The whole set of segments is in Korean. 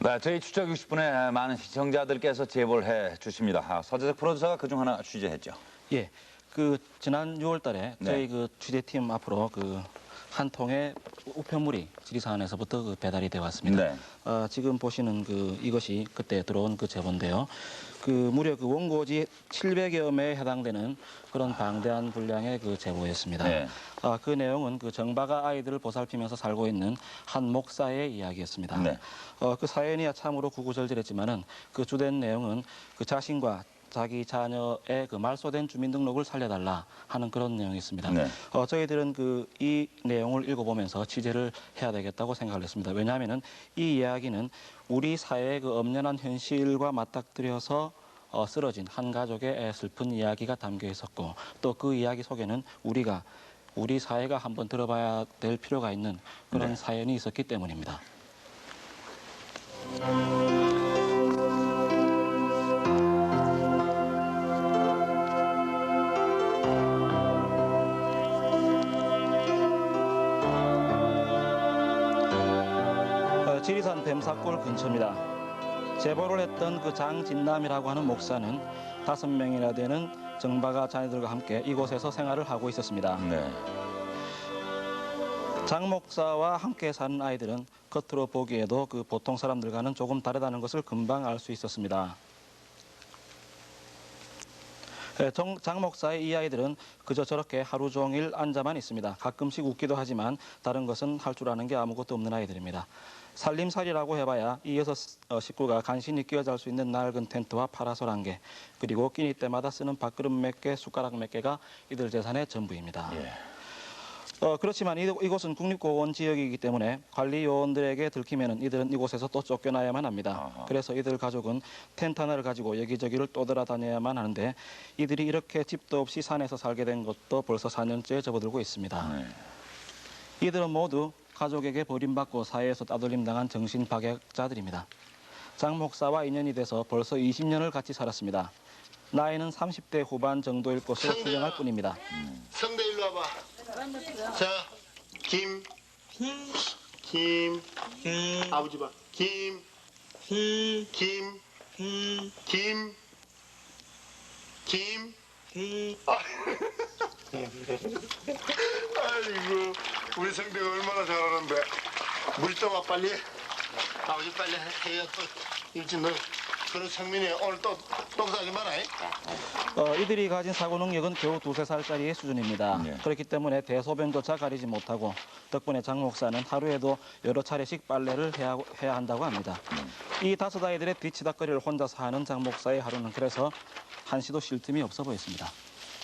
네, 저희 추적 60분에 많은 시청자들께서 제보를 해 주십니다. 서재석 프로듀서가 그중 하나 취재했죠. 예, 지난 6월달에 저희 취재팀 앞으로 한 통의 우편물이 지리산에서부터 배달이 되어 왔습니다. 네. 지금 보시는 이것이 그때 들어온 제보인데요. 무려 원고지 700여 매에 해당되는 그런 방대한 분량의 제보였습니다. 네. 그 내용은 정바가 아이들을 보살피면서 살고 있는 한 목사의 이야기였습니다. 네. 그 사연이야 참으로 구구절절했지만은 주된 내용은 자신과 자기 자녀의 말소된 주민등록을 살려달라 하는 그런 내용이 있습니다. 네. 저희들은 이 내용을 읽어보면서 취재를 해야 되겠다고 생각을 했습니다. 왜냐하면은 이 이야기는 우리 사회의 엄연한 현실과 맞닥뜨려서 쓰러진 한 가족의 슬픈 이야기가 담겨 있었고, 또 그 이야기 속에는 우리 사회가 한번 들어봐야 될 필요가 있는 그런 사연이 있었기 때문입니다. 지리산 뱀사골 근처입니다. 제보를 했던 장진남이라고 하는 목사는 5명이나 되는 정바가 자녀들과 함께 이곳에서 생활을 하고 있었습니다. 네. 장 목사와 함께 사는 아이들은 겉으로 보기에도 보통 사람들과는 조금 다르다는 것을 금방 알 수 있었습니다. 장 목사의 이 아이들은 그저 저렇게 하루 종일 앉아만 있습니다. 가끔씩 웃기도 하지만 다른 것은 할 줄 아는 게 아무것도 없는 아이들입니다. 살림살이라고 해봐야 이 6 식구가 간신히 끼어 잘 수 있는 낡은 텐트와 파라솔 1개, 그리고 끼니 때마다 쓰는 밥그릇 몇 개, 숟가락 몇 개가 이들 재산의 전부입니다. 예. 그렇지만 이곳은 국립공원 지역이기 때문에 관리 요원들에게 들키면 이들은 이곳에서 또 쫓겨나야만 합니다. 그래서 이들 가족은 텐트 하나를 가지고 여기저기를 떠돌아다녀야만 하는데, 이들이 이렇게 집도 없이 산에서 살게 된 것도 벌써 4년째에 접어들고 있습니다. 네. 이들은 모두 가족에게 버림받고 사회에서 따돌림당한 정신박약자들입니다. 장 목사와 인연이 돼서 벌써 20년을 같이 살았습니다. 나이는 30대 후반 정도일 것으로 추정할 뿐입니다. 성대 일로 와봐. 자, 김. 아버지 봐. 김. 아이고, 우리 성대가 얼마나 잘하는데. 물 떠와 빨리. 아버지 빨리 해야 또 일찍 너. 그런 성민이 오늘 또 싸지 마라. 이들이 가진 사고 능력은 겨우 2~3살짜리의 수준입니다. 네. 그렇기 때문에 대소변조차 가리지 못하고, 덕분에 장 목사는 하루에도 여러 차례씩 빨래를 해야 한다고 합니다. 이 5 아이들의 뒤치다거리를 혼자서 하는 장 목사의 하루는 그래서 한시도 쉴 틈이 없어 보였습니다.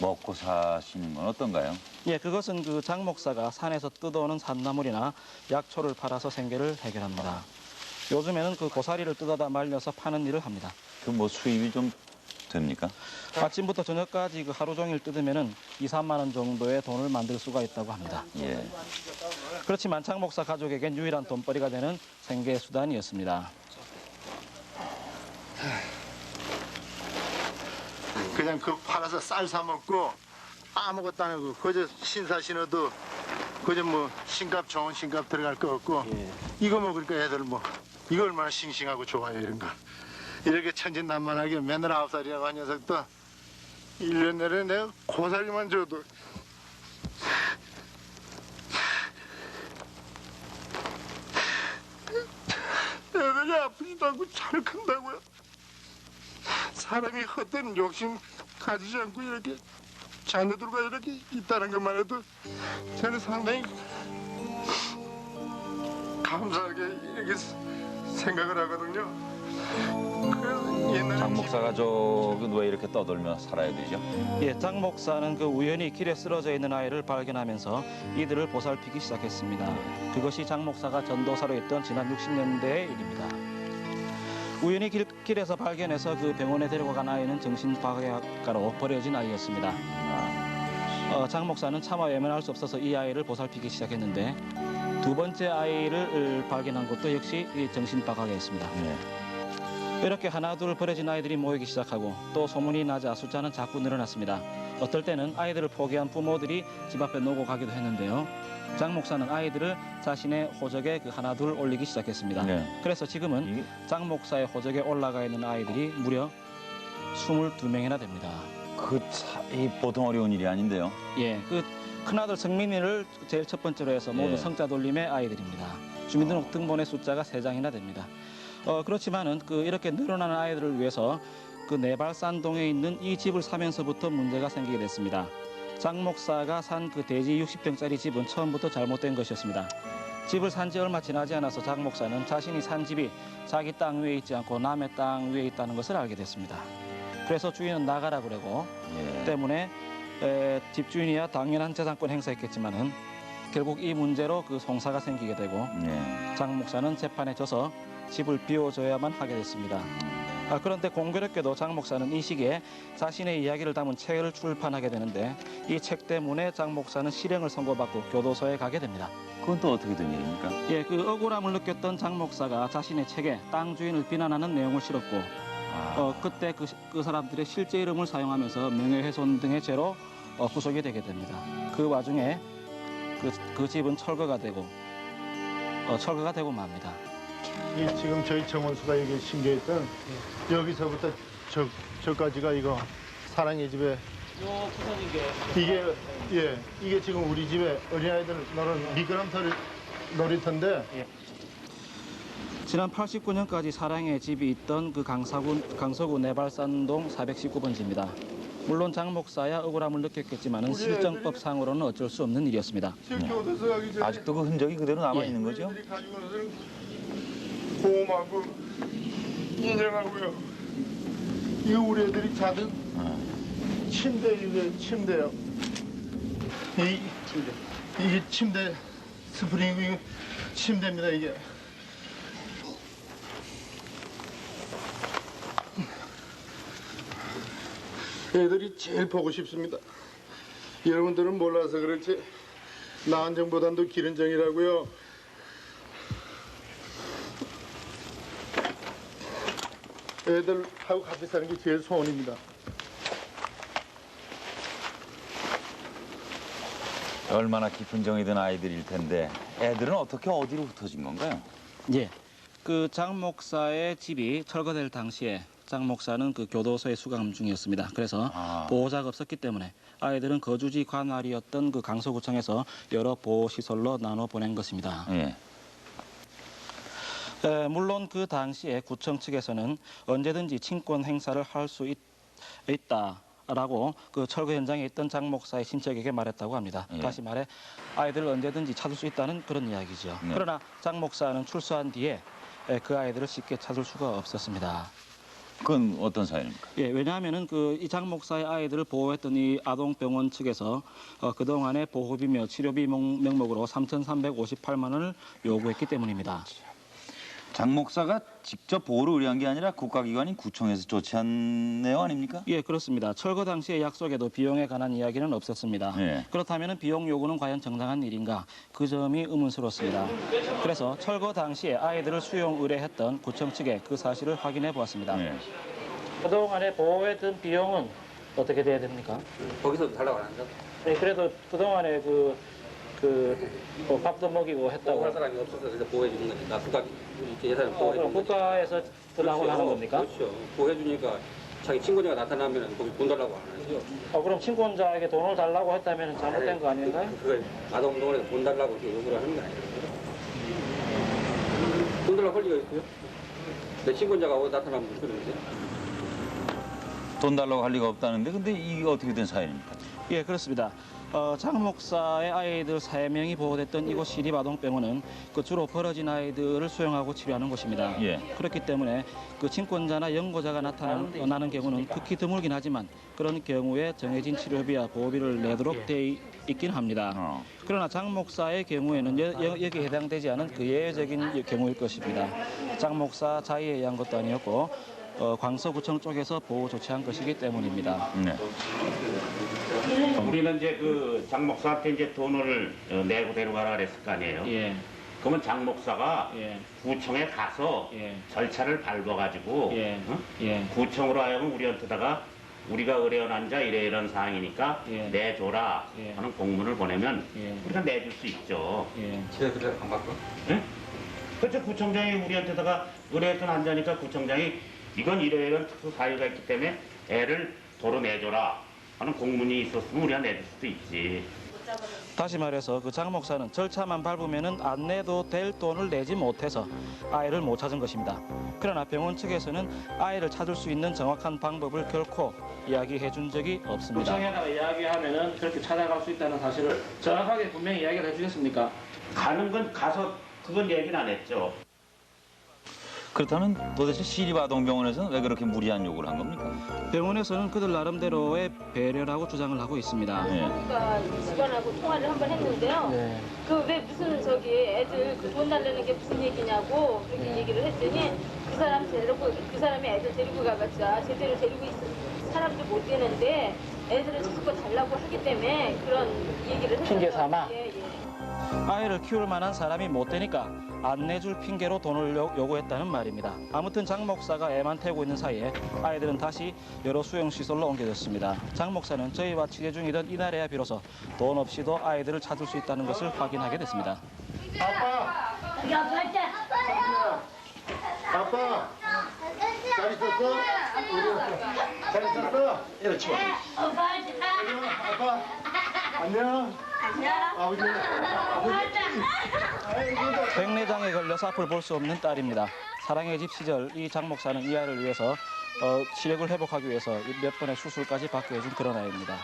먹고 사시는 건 어떤가요? 예, 그것은 장 목사가 산에서 뜯어오는 산나물이나 약초를 팔아서 생계를 해결합니다. 요즘에는 고사리를 뜯어다 말려서 파는 일을 합니다. 수입이 좀 됩니까? 아침부터 저녁까지 하루 종일 뜯으면은 2~3만 원 정도의 돈을 만들 수가 있다고 합니다. 예. 그렇지만 장 목사 가족에겐 유일한 돈벌이가 되는 생계 수단이었습니다. 그냥 팔아서 쌀 사 먹고 아무것도 안 하고 그저 신사 신어도 그저 신값 좋은 신값 들어갈 거 없고 이거 먹으니까 애들 이거 얼마나 싱싱하고 좋아요 이런 거. 이렇게 천진난만하게 맨날 9살이라고 한 녀석도 1년 내내 내가 고사리만 줘도 애들이 아프지도 않고 잘 큰다고요. 사람이 헛된 욕심 가지지 않고 이렇게 자녀들과 이렇게 있다는 것만 해도 저는 상당히 감사하게 이렇게 생각을 하거든요. 그래서 옛날에 장 목사 가족은 왜 이렇게 떠돌며 살아야 되죠? 예, 장 목사는 우연히 길에 쓰러져 있는 아이를 발견하면서 이들을 보살피기 시작했습니다. 그것이 장 목사가 전도사로 있던 지난 60년대의 일입니다. 우연히 길에서 발견해서 병원에 데려간 아이는 정신박약가로 버려진 아이였습니다. 장 목사는 차마 외면할 수 없어서 이 아이를 보살피기 시작했는데, 2번째 아이를 발견한 것도 역시 정신박약이었습니다. 네. 이렇게 하나둘 버려진 아이들이 모이기 시작하고, 또 소문이 나자 숫자는 자꾸 늘어났습니다. 어떨 때는 아이들을 포기한 부모들이 집 앞에 놓고 가기도 했는데요. 장 목사는 아이들을 자신의 호적에 그 하나 둘 올리기 시작했습니다. 네. 그래서 지금은 이게 장 목사의 호적에 올라가 있는 아이들이 무려 22명이나 됩니다. 이 보통 어려운 일이 아닌데요. 예, 그 큰아들 성민이를 제일 첫 번째로 해서 모두 예. 성자 돌림의 아이들입니다. 주민등록번의 숫자가 3장이나 됩니다. 그렇지만은 이렇게 늘어나는 아이들을 위해서 그 내발산동에 있는 이 집을 사면서부터 문제가 생기게 됐습니다. 장 목사가 산 그 대지 60평짜리 집은 처음부터 잘못된 것이었습니다. 집을 산 지 얼마 지나지 않아서 장 목사는 자신이 산 집이 자기 땅 위에 있지 않고 남의 땅 위에 있다는 것을 알게 됐습니다. 그래서 주인은 나가라 그러고 예. 때문에 집주인이야 당연한 재산권 행사했겠지만은 결국 이 문제로 그 송사가 생기게 되고 예. 장 목사는 재판에 져서 집을 비워줘야만 하게 됐습니다. 그런데 공교롭게도 장 목사는 이 시기에 자신의 이야기를 담은 책을 출판하게 되는데 이 책 때문에 장 목사는 실형을 선고받고 교도소에 가게 됩니다. 그건 또 어떻게 된 일입니까? 예, 그 억울함을 느꼈던 장 목사가 자신의 책에 땅 주인을 비난하는 내용을 실었고 그때 그 사람들의 실제 이름을 사용하면서 명예훼손 등의 죄로 구속이 되게 됩니다. 그 와중에 그 집은 철거가 되고 맙니다. 이 지금 저희 정원수가 여기 심겨있던 여기서부터 저까지가 이거 사랑의 집에 요 부서진 게 이게 지금 우리 집에 어린아이들 노는 미끄럼틀 놀이터인데 지난 89년까지 사랑의 집이 있던 그 강서구 내발산동 419번지입니다. 물론 장 목사야 억울함을 느꼈겠지만은 실정법상으로는 어쩔 수 없는 일이었습니다. 교도소 가기 전에 아직도 그 흔적이 그대로 남아 있는 거죠? 우리들이 가지고 있는 곰하고 인생하고요. 이거 우리 애들이 자던 침대예요. 이게 침대 스프링 이거 침대입니다 이게. 애들이 제일 보고 싶습니다. 여러분들은 몰라서 그렇지 나은정보단도 기른정이라고요. 애들하고 같이 사는 게 제일 소원입니다. 얼마나 깊은 정이 든 아이들일 텐데 애들은 어떻게 어디로 흩어진 건가요? 예, 그 장 목사의 집이 철거될 당시에 장 목사는 그 교도소에 수감 중이었습니다. 그래서 보호자가 없었기 때문에 아이들은 거주지 관할이었던 그 강서구청에서 여러 보호시설로 나눠 보낸 것입니다. 예. 물론 그 당시에 구청 측에서는 언제든지 친권 행사를 할 수 있다라고 그 철거 현장에 있던 장 목사의 친척에게 말했다고 합니다. 예. 다시 말해 아이들을 언제든지 찾을 수 있다는 그런 이야기죠. 네. 그러나 장 목사는 출소한 뒤에 그 아이들을 쉽게 찾을 수가 없었습니다. 그건 어떤 사연입니까? 예, 왜냐하면은 이 장 목사의 아이들을 보호했던 이 아동병원 측에서 그동안의 보호비며 치료비 명목으로 3,358만 원을 요구했기 때문입니다. 장 목사가 직접 보호를 의뢰한 게 아니라 국가기관인 구청에서 조치한 내용 아닙니까? 예, 그렇습니다. 철거 당시의 약속에도 비용에 관한 이야기는 없었습니다. 예. 그렇다면 비용 요구는 과연 정당한 일인가? 그 점이 의문스럽습니다. 그래서 철거 당시에 아이들을 수용 의뢰했던 구청 측에 그 사실을 확인해 보았습니다. 예. 그동안에 보호에 든 비용은 어떻게 돼야 됩니까? 거기서 달라고 안 한다. 네, 그래도 그동안에 뭐 밥도 먹이고 했다고. 보호할 사람이 없어서 그래서 보호해 주는 거니까 국가 이렇게 예산을 보호해 그럼 주는 거죠. 국가에서 들라고 하는 겁니까? 그렇죠. 보호해 주니까 자기 친권자가 나타나면 거기 돈 달라고 안 하죠. 그럼 친권자에게 돈을 달라고 했다면 잘못된 거 아닌가요? 그걸 아동동원에서 돈 달라고 이렇게 요구를 하는 거 아니에요. 돈 달라고 할 리가 있어요? 내 친권자가 어디 나타나면 무슨 소리인데? 돈 달라고 할 리가 없다는데 근데 이게 어떻게 된 사연입니까? 예, 그렇습니다. 장 목사의 아이들 3명이 보호됐던 이곳 시립아동병원은 주로 벌어진 아이들을 수용하고 치료하는 곳입니다. 예. 그렇기 때문에 그 친권자나 연고자가 나타나는 경우는 극히 드물긴 하지만 그런 경우에 정해진 치료비와 보호비를 내도록 돼 있긴 합니다. 그러나 장 목사의 경우에는 여기에 해당되지 않은 그 예외적인 경우일 것입니다. 장 목사 자의에 의한 것도 아니었고 광서구청 쪽에서 보호 조치한 것이기 때문입니다. 네. 우리는 이제 그 장 목사한테 이제 돈을 내고 데려가라 그랬을 거 아니에요. 예, 그러면 장 목사가 예, 구청에 가서 예, 절차를 밟아가지고 예, 응? 예, 구청으로 하여금 우리한테다가 우리가 의뢰원 환자 이런 사항이니까 예. 내줘라 예. 하는 공문을 보내면 예. 우리가 내줄 수 있죠. 예. 제가 그때 안 받고. 예? 그렇죠. 구청장이 우리한테다가 의뢰했던 환자니까 구청장이 이건 이런 특수 사유가 있기 때문에 애를 도로 내줘라 하는 공문이 있었으면 우리가 내줄 수도 있지. 다시 말해서 그 장 목사는 절차만 밟으면은 안 내도 될 돈을 내지 못해서 아이를 못 찾은 것입니다. 그러나 병원 측에서는 아이를 찾을 수 있는 정확한 방법을 결코 이야기해 준 적이 없습니다. 구청에다가 이야기하면은 그렇게 찾아갈 수 있다는 사실을 정확하게 분명히 이야기를 해주겠습니까? 가는 건 가서 그건 얘기는 안 했죠. 그렇다면 도대체 시립아동병원에서는 왜 그렇게 무리한 요구를 한 겁니까? 병원에서는 그들 나름대로의 배려라고 주장을 하고 있습니다. 예. 그러니까 직원하고 통화를 한번 했는데요. 네. 그 왜 무슨 저기 애들 그 돈 달라는 게 무슨 얘기냐고 그렇게 얘기를 했더니 그 사람이 애들 데리고 가봤자 제대로 데리고 있을 사람도 못 되는데 애들을 자꾸 달라고 하기 때문에 그런 얘기를 했어요. 핑계 삼아? 예, 예. 아이를 키울 만한 사람이 못 되니까 안 내줄 핑계로 돈을 요구했다는 말입니다. 아무튼 장 목사가 애만 태우고 있는 사이에 아이들은 다시 여러 수용시설로 옮겨졌습니다. 장 목사는 저희와 취재 중이던 이날에야 비로소 돈 없이도 아이들을 찾을 수 있다는 것을 확인하게 됐습니다. 아빠! 아빠! 잘 있었어? 잘 있었어? 이리 치워. 아빠! 안녕? 아버지. 백내장에 걸려서 앞을 볼 수 없는 딸입니다. 사랑의 집 시절 이 장 목사는 이 아이를 위해서 시력을 회복하기 위해서 몇 번의 수술까지 받게 해준 그런 아이입니다.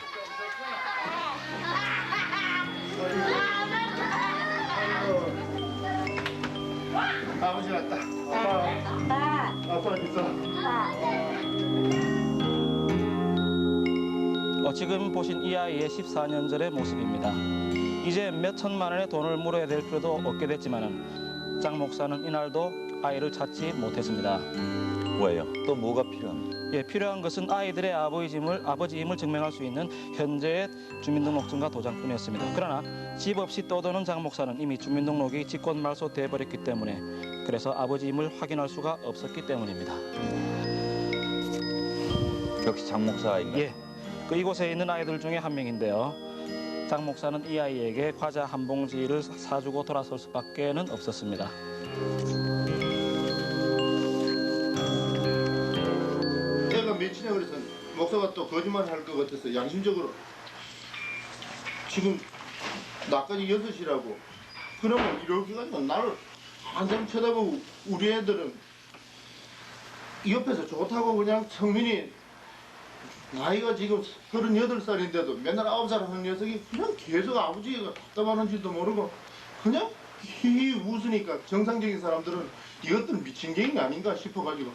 아버지 왔다. 아빠 어디 있어? 지금 보신 이 아이의 14년 전의 모습입니다. 이제 몇 천만 원의 돈을 물어야 될 필요도 없게 됐지만은 장 목사는 이날도 아이를 찾지 못했습니다. 왜요? 또 뭐가 필요합니까? 예, 필요한 것은 아이들의 아버지임을 증명할 수 있는 현재의 주민등록증과 도장뿐이었습니다. 그러나 집 없이 떠도는 장 목사는 이미 주민등록이 직권 말소돼 버렸기 때문에 그래서 아버지임을 확인할 수가 없었기 때문입니다. 역시 장 목사인가요? 예, 그 이곳에 있는 아이들 중에 한 명인데요. 장 목사는 이 아이에게 과자 한 봉지를 사주고 돌아설 수밖에는 없었습니다. 내가 며칠에 그래서 목사가 또 거짓말 할 것 같아서 양심적으로 지금 나까지 6시라고 그러면 이렇게 가지고 나를 한참 쳐다보고 우리 애들은 옆에서 좋다고 그냥 성민이 나이가 지금 38살인데도 맨날 9살 하는 녀석이 그냥 계속 아버지가 답답하는지도 모르고 그냥 히 웃으니까 정상적인 사람들은 이것들은 미친 게 아닌가 싶어가지고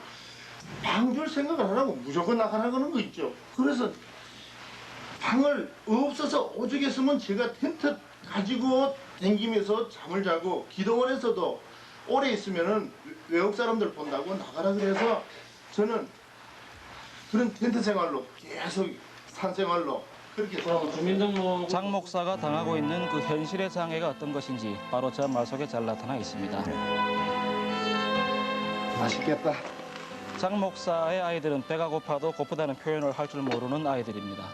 방줄 생각을 안 하고 무조건 나가는 거 있죠. 그래서 방을 없어서 오죽했으면 제가 텐트 가지고 댕기면서 잠을 자고 기도원에서도 오래 있으면은 외국 사람들 본다고 나가라 그래서 저는 그런 텐트 생활로 계속 산 생활로 그렇게 살고 주민등록 장 목사가 당하고 있는 그 현실의 장애가 어떤 것인지 바로 저 말 속에 잘 나타나 있습니다. 맛있겠다. 장 목사의 아이들은 배가 고파도 고프다는 표현을 할 줄 모르는 아이들입니다.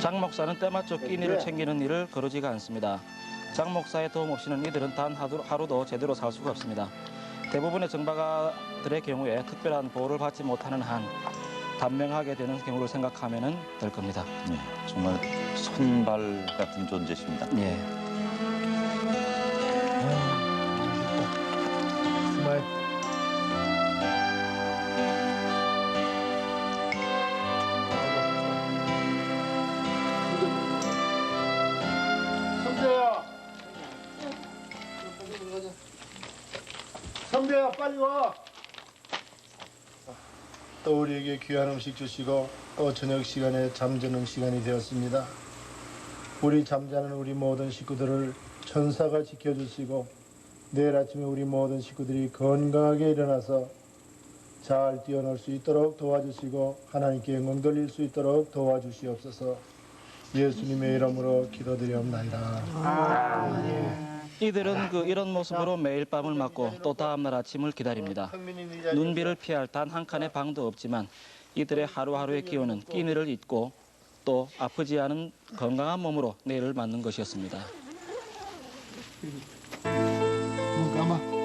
장 목사는 때맞춰 끼니를 챙기는 일을 거르지가 않습니다. 장 목사의 도움 없이는 이들은 단 하루도 제대로 살 수가 없습니다. 대부분의 정박아들의 경우에 특별한 보호를 받지 못하는 한 단명하게 되는 경우를 생각하면 될 겁니다. 네, 정말 손발 같은 존재십니다. 예. 정말 선배야. 선배야 빨리 와. 또 우리에게 귀한 음식 주시고 또 저녁 시간에 잠드는 시간이 되었습니다. 우리 잠자는 우리 모든 식구들을 천사가 지켜주시고 내일 아침에 우리 모든 식구들이 건강하게 일어나서 잘 뛰어놀 수 있도록 도와주시고 하나님께 영광 돌릴 수 있도록 도와주시옵소서. 예수님의 이름으로 기도드리옵나이다. 이들은 이런 모습으로 매일 밤을 맞고 또 다음날 아침을 기다립니다. 눈비를 피할 단 한 칸의 방도 없지만 이들의 하루하루의 기운은 끼니를 잊고 또 아프지 않은 건강한 몸으로 내일을 맞는 것이었습니다. 눈 감아.